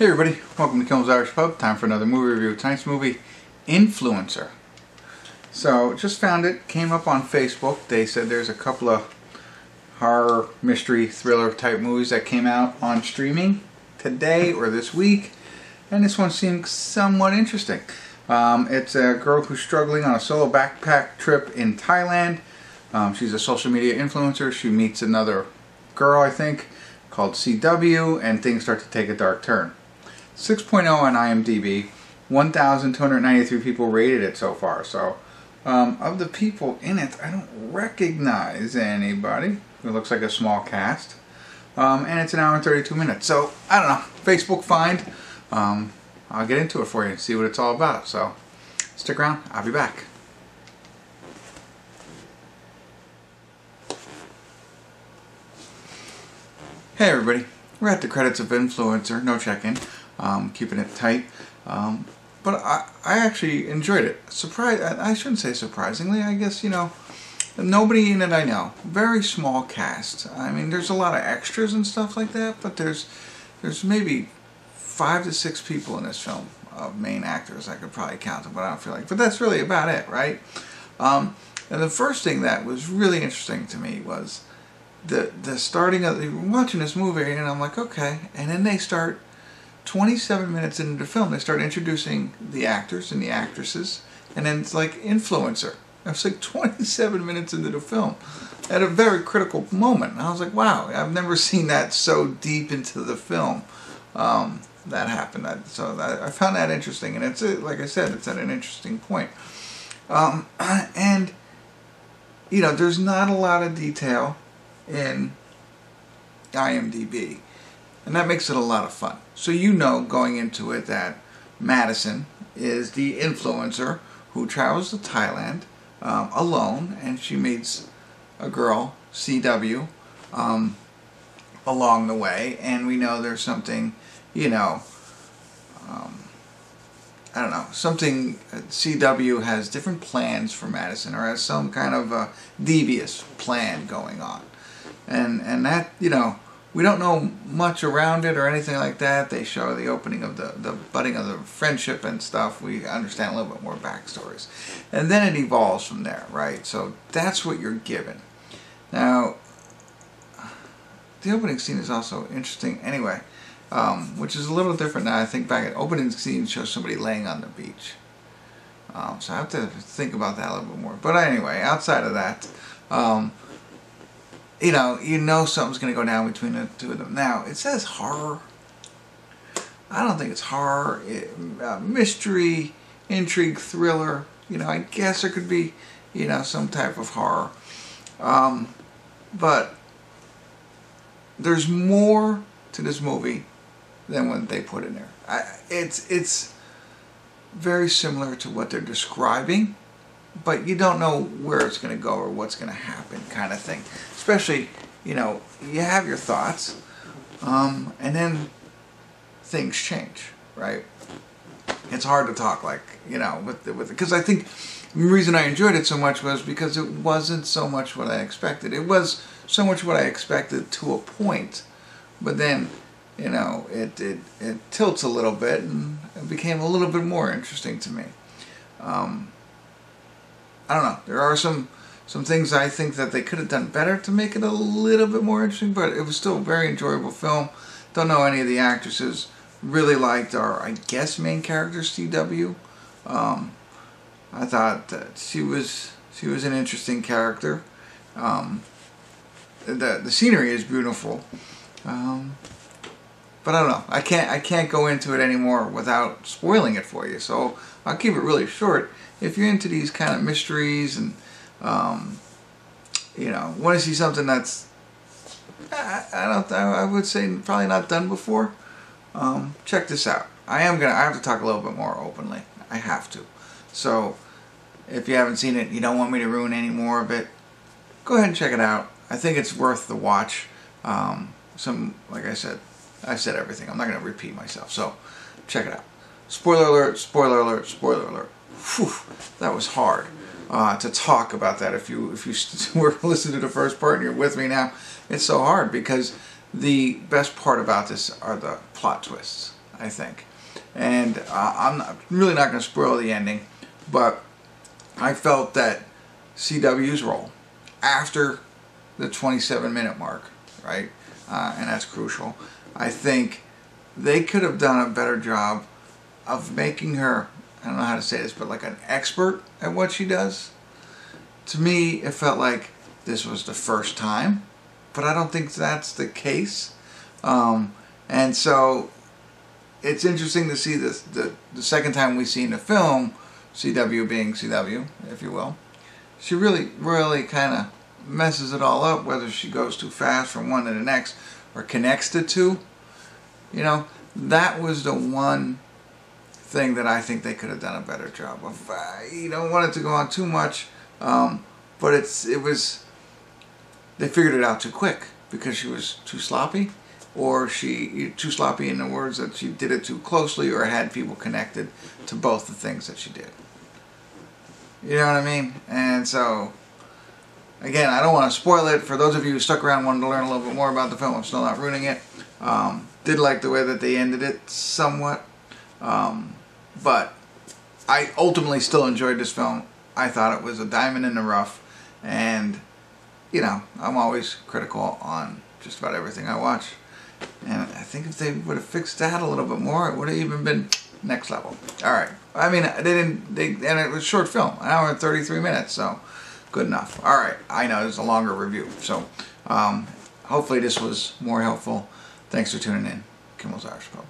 Hey everybody, welcome to Kimmel's Irish Pub. Time for another movie review. Tonight's movie, Influencer. So, just found it, came up on Facebook. They said there's a couple of horror, mystery, thriller type movies that came out on streaming today or this week. And this one seemed somewhat interesting. It's a girl who's struggling on a solo backpack trip in Thailand. She's a social media influencer. She meets another girl, I think, called CW, and things start to take a dark turn. 6.0 on IMDb, 1,293 people rated it so far. So, of the people in it, I don't recognize anybody. It looks like a small cast. And it's an hour and 32 minutes. So, I don't know, Facebook find. I'll get into it for you and see what it's all about. So, stick around, I'll be back. Hey everybody, we're at the credits of Influencer, no check-in. Keeping it tight, but I actually enjoyed it. I shouldn't say surprisingly. I guess, you know, nobody in it I know. Very small cast. I mean, there's a lot of extras and stuff like that, but there's maybe 5 to 6 people in this film of main actors. I could probably count them, but I don't feel like. But that's really about it, right? And the first thing that was really interesting to me was the starting of watching this movie, and I'm like, okay, and then they start. 27 minutes into the film, they start introducing the actors and the actresses, and then it's like Influencer. I was like 27 minutes into the film at a very critical moment. And I was like, wow, I've never seen that so deep into the film. That happened. So I found that interesting, and it's like I said, it's at an interesting point. And you know, there's not a lot of detail in IMDb. And that makes it a lot of fun. So you know going into it that Madison is the influencer who travels to Thailand alone, and she meets a girl, CW, along the way. And we know there's something, you know, I don't know, something, CW has different plans for Madison, or has some kind of a devious plan going on. And that, you know, we don't know much around it or anything like that. They show the opening of the budding of the friendship and stuff. We understand a little bit more backstories. And then it evolves from there, right? So that's what you're given. Now, the opening scene is also interesting anyway, which is a little different now. I think back at opening scene shows somebody laying on the beach. So I have to think about that a little bit more. But anyway, outside of that, you know something's going to go down between the two of them. Now, it says horror. I don't think it's horror. Mystery, intrigue, thriller. You know, I guess there could be, you know, some type of horror. But there's more to this movie than what they put in there. It's very similar to what they're describing, but you don't know where it's going to go or what's going to happen, kind of thing. Especially, you know, you have your thoughts, and then things change, right? It's hard to talk like, you know, because I think the reason I enjoyed it so much was because it wasn't so much what I expected. It was so much what I expected to a point, but then, you know, it tilts a little bit, and it became a little bit more interesting to me. I don't know. There are some things I think that they could have done better to make it a little bit more interesting, but it was still a very enjoyable film. Don't know any of the actresses. Really liked our, I guess, main character, CW. I thought that she was an interesting character. The scenery is beautiful. But I don't know. I can't go into it anymore without spoiling it for you. So I'll keep it really short. If you're into these kind of mysteries and you know, want to see something that's I would say probably not done before, check this out. I have to talk a little bit more openly. I have to. So if you haven't seen it, you don't want me to ruin any more of it, go ahead and check it out. I think it's worth the watch. Like I said, I've said everything. I'm not going to repeat myself. So check it out. Spoiler alert, spoiler alert, spoiler alert. Whew, that was hard to talk about that. If you were listening to the first part and you're with me now, it's so hard because the best part about this are the plot twists. I think. And I'm really not going to spoil the ending, but I felt that CW's role after the 27-minute mark, right, and that's crucial, I think they could have done a better job of making her, I don't know how to say this, but like an expert at what she does. To me, it felt like this was the first time, but I don't think that's the case. And so it's interesting to see this the second time we see in the film, CW being CW, if you will. She really kind of messes it all up, whether she goes too fast from one to the next or connects the two. You know, that was the one thing that I think they could have done a better job of. You don't want it to go on too much, but it was, they figured it out too quick because she was too sloppy, or too sloppy in the words that she did it too closely, or had people connected to both the things that she did. You know what I mean? And so, again, I don't want to spoil it. For those of you who stuck around and wanted to learn a little bit more about the film, I'm still not ruining it. Did like the way that they ended it somewhat. But I ultimately still enjoyed this film. I thought it was a diamond in the rough. And, you know, I'm always critical on just about everything I watch. And I think if they would have fixed that a little bit more, it would have even been next level. All right. I mean, and it was a short film, an hour and 33 minutes, so good enough. All right. I know it's a longer review, so hopefully this was more helpful. Thanks for tuning in. Kimmel's Irish Pub.